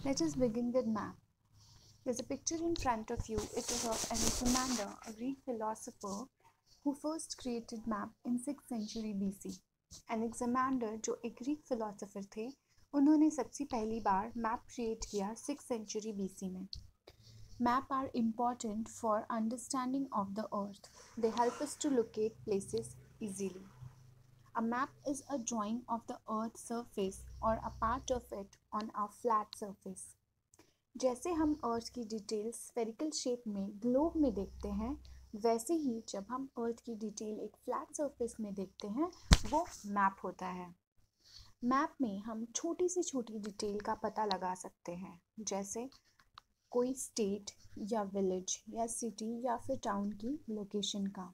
Let us begin with map. There's a picture in front of you. It is of Anaximander, a Greek philosopher who first created map in 6th century BC. Anaximander जो एक Greek philosopher थे, उन्होंने सबसे पहली बार map create किया 6th century BC में. Map are important for understanding of the earth. They help us to locate places easily. A map is a drawing of the earth's surface or a part of it on a flat surface. जैसे हम अर्थ की detail spherical shape में globe में देखते हैं, वैसे ही जब हम अर्थ की डिटेल एक फ्लैट सरफेस में देखते हैं, वो मैप होता है. मैप में हम छोटी से छोटी डिटेल का पता लगा सकते हैं, जैसे कोई स्टेट या विलेज या सिटी या फिर टाउन की लोकेशन का.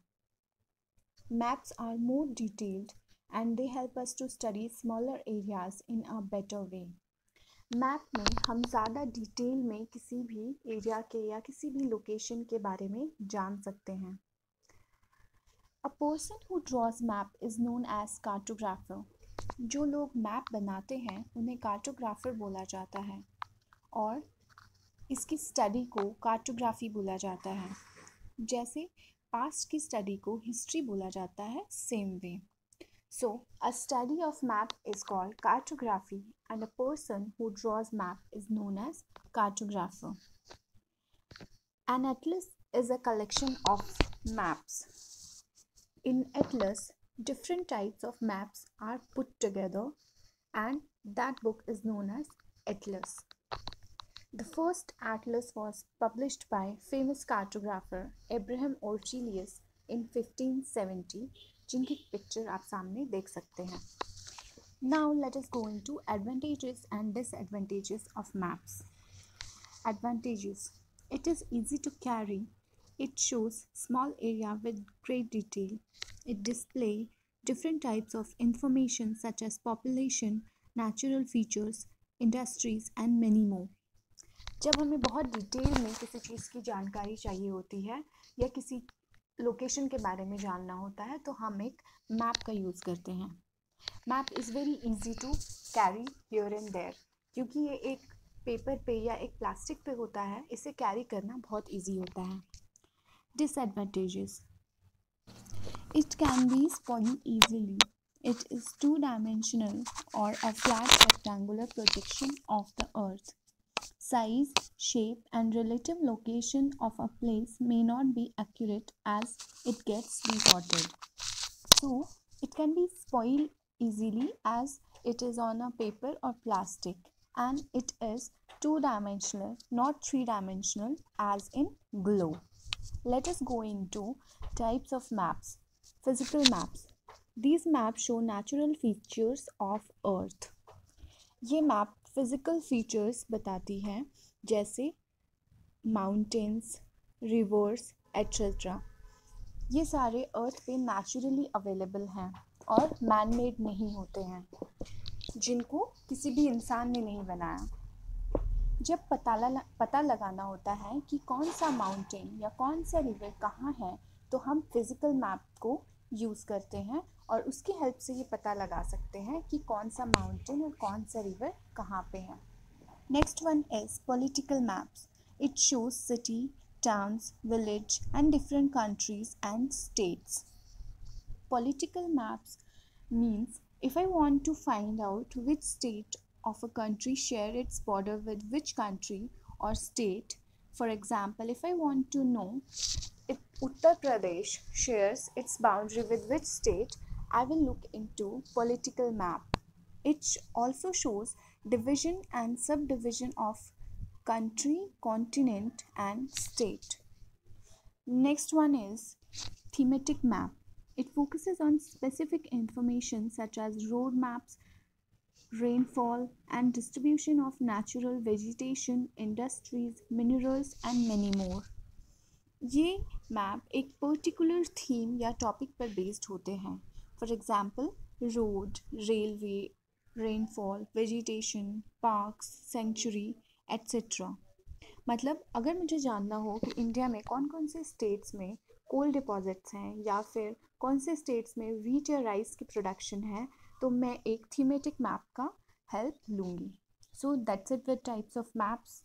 Maps are more detailed and they help us to study smaller areas in a better way. Map में हम ज़्यादा डिटेल में किसी भी एरिया के या किसी भी लोकेशन के बारे में जान सकते हैं. A person who draws map is known as cartographer. जो लोग मैप बनाते हैं उन्हें कार्टोग्राफर बोला जाता है और इसकी स्टडी को कार्टोग्राफी बोला जाता है. जैसे पास्ट की स्टडी को हिस्ट्री बोला जाता है, same way. So, a study of map is called cartography and a person who draws map is known as cartographer. An atlas is a collection of maps. In atlas, different types of maps are put together and that book is known as atlas. The first atlas was published by famous cartographer Abraham Orchelius in 1570. जिनकी picture आप सामने देख सकते हैं. Now let us go into advantages and disadvantages of maps. Advantages: it is easy to carry. It shows small area with great detail. It displays different types of information such as population, natural features, industries and many more. जब हमें बहुत detail में किसी चीज़ की जानकारी चाहिए होती है या किसी लोकेशन के बारे में जानना होता है, तो हम एक मैप का यूज़ करते हैं. Map is very easy to carry here and there, क्योंकि ये एक पेपर पे या एक प्लास्टिक पे होता है, इसे कैरी करना बहुत इजी होता है. Disadvantages: it can be spoil easily. It is two dimensional और a flat rectangular projection of the earth. Size, shape and relative location of a place may not be accurate as it gets distorted. So, it can be spoiled easily as it is on a paper or plastic, and it is two-dimensional, not three-dimensional as in globe. Let us go into types of maps. Physical maps. These maps show natural features of Earth. ये map physical features बताती हैं, जैसे mountains, reverse etcetera. ये सारे अर्थ पे naturally available हैं और man made नहीं होते हैं, जिनको किसी भी इंसान ने नहीं बनाया. जब पता लगाना होता है कि कौन सा माउंटेन या कौन सा रिवर कहाँ है, तो हम फिज़िकल मैप को यूज़ करते हैं और उसकी हेल्प से ये पता लगा सकते हैं कि कौन सा माउंटेन और कौन सा रिवर कहाँ पे है. Next one is political maps. It shows city, towns, village and different countries and states. Political maps means if I want to find out which state of a country share its border with which country or state. For example, if I want to know if Uttar Pradesh shares its boundary with which state, I will look into political map. It also shows division and subdivision of country, continent and state. Next one is thematic map. It focuses on specific information such as road maps, rainfall and distribution of natural vegetation, industries, minerals and many more. ये map एक particular theme या topic पर based होते हैं. For example, road, railway, rainfall, vegetation, parks, sanctuary etcetera. मतलब अगर मुझे जानना हो कि इंडिया में कौन कौन से स्टेट्स में कोल डिपॉजिट्स हैं या फिर कौन से स्टेट्स में वीट या राइस की प्रोडक्शन है, तो मैं एक थीमेटिक मैप का हेल्प लूँगी. So that's it with types of maps.